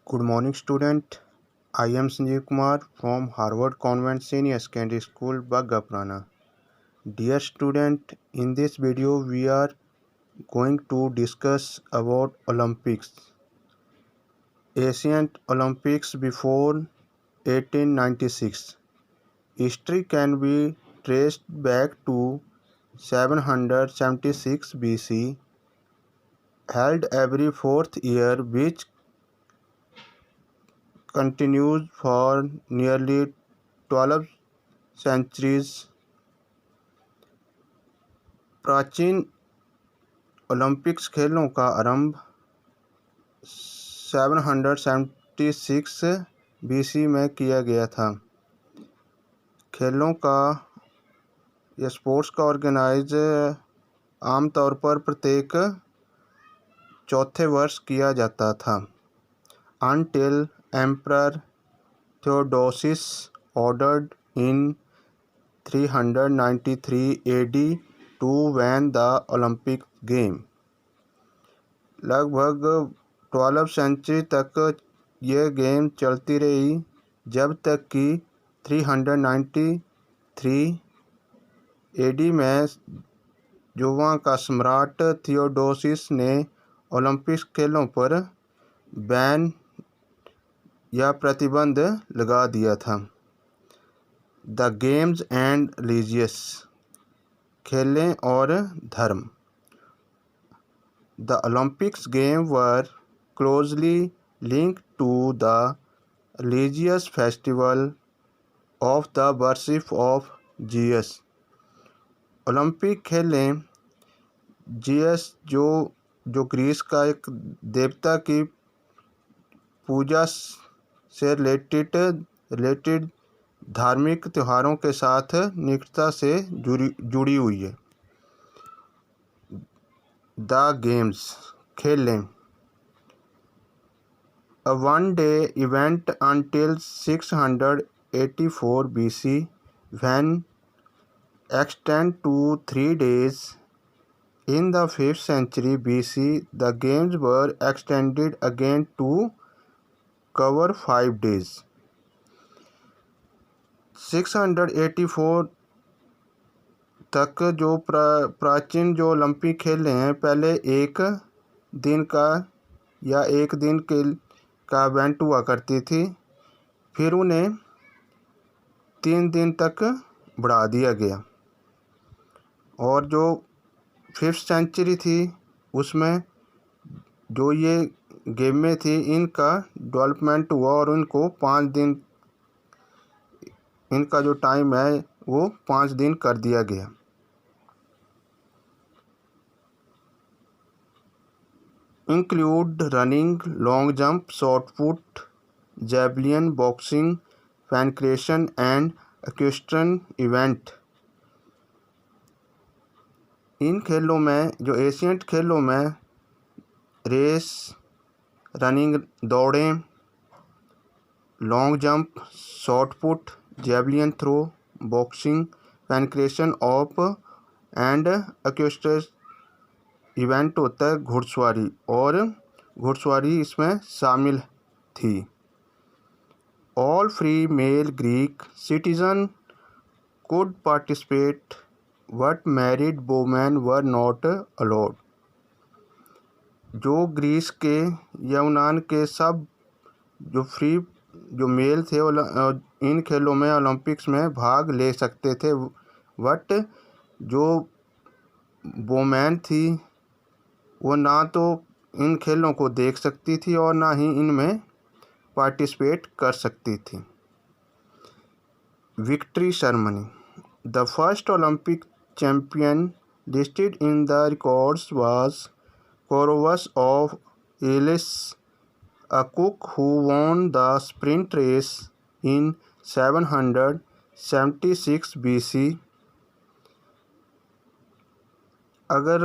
Good morning, student. I am Sanjeev Kumar from Harvard Convent Senior Secondary School, Bagapurana. Dear student, in this video we are going to discuss about Olympics. Ancient Olympics before 1896. History can be traced back to 776 BC, held every fourth year, which continues for nearly 12 centuries. प्राचीन Olympics खेलों का आरंभ 776 BC में किया गया था। खेलों का या स्पोर्ट्स का ऑर्गेनाइज आमतौर पर प्रत्येक चौथे वर्ष किया जाता था। Until Emperor Theodosius ordered in 393 AD to win the Olympic game. लगभग 12 सेंचुरी तक यह गेम चलती रही, जब तक कि 393 AD में वहाँ का सम्राट थियोडोसिस ने ओलंपिक खेलों पर बैन या प्रतिबंध लगा दिया था। द गेम्स एंड रिलीजियस, खेलें और धर्म। The Olympics Games were closely linked to the religious festival of the worship of Zeus. Olympic खेलें जीएस जो ग्रीस का एक देवता की पूजा से रिलेटेड धार्मिक त्योहारों के साथ निकटता से जुड़ी हुई है। द गेम्स, खेलें। A one-day event until 684 BC, when extended to 3 days. In the 5th century BC, the games were extended again to cover 5 days. 684 तक जो प्राचीन जो ओलंपिक खेल हैं, पहले एक दिन का या एक दिन का इवेंट हुआ करती थी, फिर उन्हें 3 दिन तक बढ़ा दिया गया। और जो 5th सेंचुरी थी, उसमें जो ये गेमें थी, इनका डेवलपमेंट हुआ और उनको 5 दिन, इनका जो टाइम है वो 5 दिन कर दिया गया। Include running, long jump, shot put, javelin, boxing, pancration and equestrian event. इन खेलों में, जो एशियन खेलों में रेस, रनिंग दौड़ें, long jump, shot put, javelin throw, boxing, pankration of and equestrian event होता है घुड़सवारी, और घुड़सवारी इसमें शामिल थी। All free male Greek citizen could participate but married women were not allowed. जो ग्रीस के, यूनान के सब जो मेल थे इन खेलों में, ओलंपिक्स में भाग ले सकते थे, बट जो वुमेन थी वो ना तो इन खेलों को देख सकती थी और ना ही इनमें पार्टिसिपेट कर सकती थी। Victory ceremony. The first Olympic champion listed in the records was Coroebus of Elis, a cook who won the sprint race in 776 BC. अगर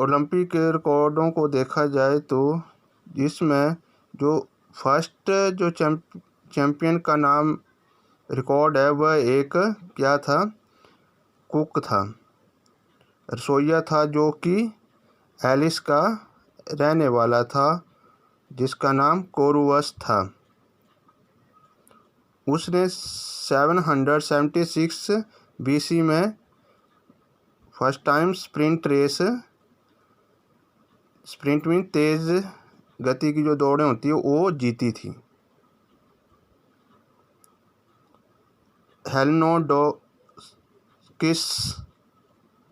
ओलंपिक के रिकॉर्डों को देखा जाए तो इसमें जो फर्स्ट जो चैंपियन का नाम रिकॉर्ड है वह एक क्या था, कुक था, रसोइया था, जो कि एलिस का रहने वाला था जिसका नाम कोरुवस था। उसने 776 BC में फर्स्ट टाइम स्प्रिंट में तेज गति की जो दौड़ें होती है वो जीती थी। हेलेनोडोरस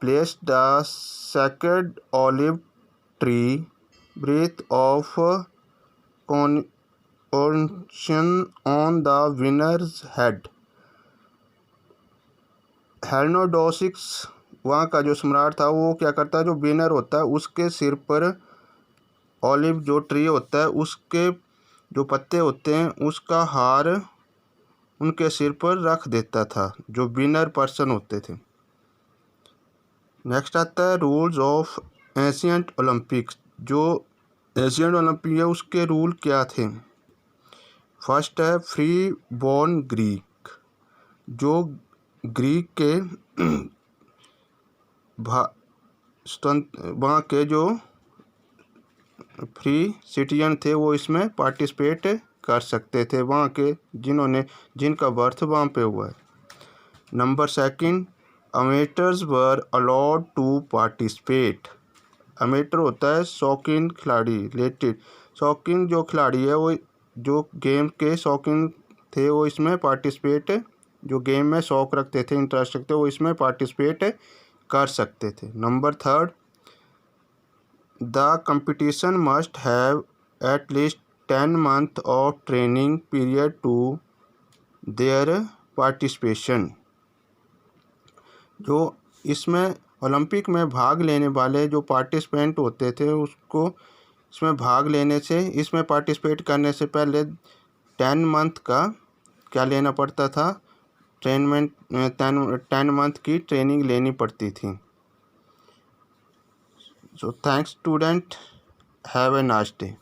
placed the sacred olive tree wreath of caution on the winner's head। हेलेनोडोरस वहाँ का जो सम्राट था वो क्या करता है, जो विनर होता है उसके सिर पर ऑलिव जो ट्री होता है उसके जो पत्ते होते हैं उसका हार उनके सिर पर रख देता था, जो विनर पर्सन होते थे। नेक्स्ट आता है रूल्स ऑफ एशियंट ओलंपिक्स। जो एशियंट ओलंपिक है उसके रूल क्या थे। फर्स्ट है फ्री बॉर्न ग्रीक। जो ग्रीक के वहाँ के जो फ्री सिटीजन थे वो इसमें पार्टिसिपेट कर सकते थे, वहाँ के जिनका बर्थ वहाँ पे हुआ है। Number second, amateurs were allowed to participate. Amateur होता है शौकीन खिलाड़ी, रिलेटेड शौकीन जो खिलाड़ी है वो जो गेम के शौकीन थे वो इसमें पार्टिसिपेट, जो गेम में शौक रखते थे, इंटरेस्ट रखते थे, वो इसमें पार्टिसिपेट कर सकते थे। Number third, the competition must have at least 10 months of training period to their participation. जो इसमें ओलंपिक में भाग लेने वाले जो पार्टिसिपेंट होते थे उसको इसमें भाग लेने से, इसमें पार्टिसिपेट करने से पहले 10 month का क्या लेना पड़ता था, 10 month की ट्रेनिंग लेनी पड़ती थी। So thanks student, have a nice day.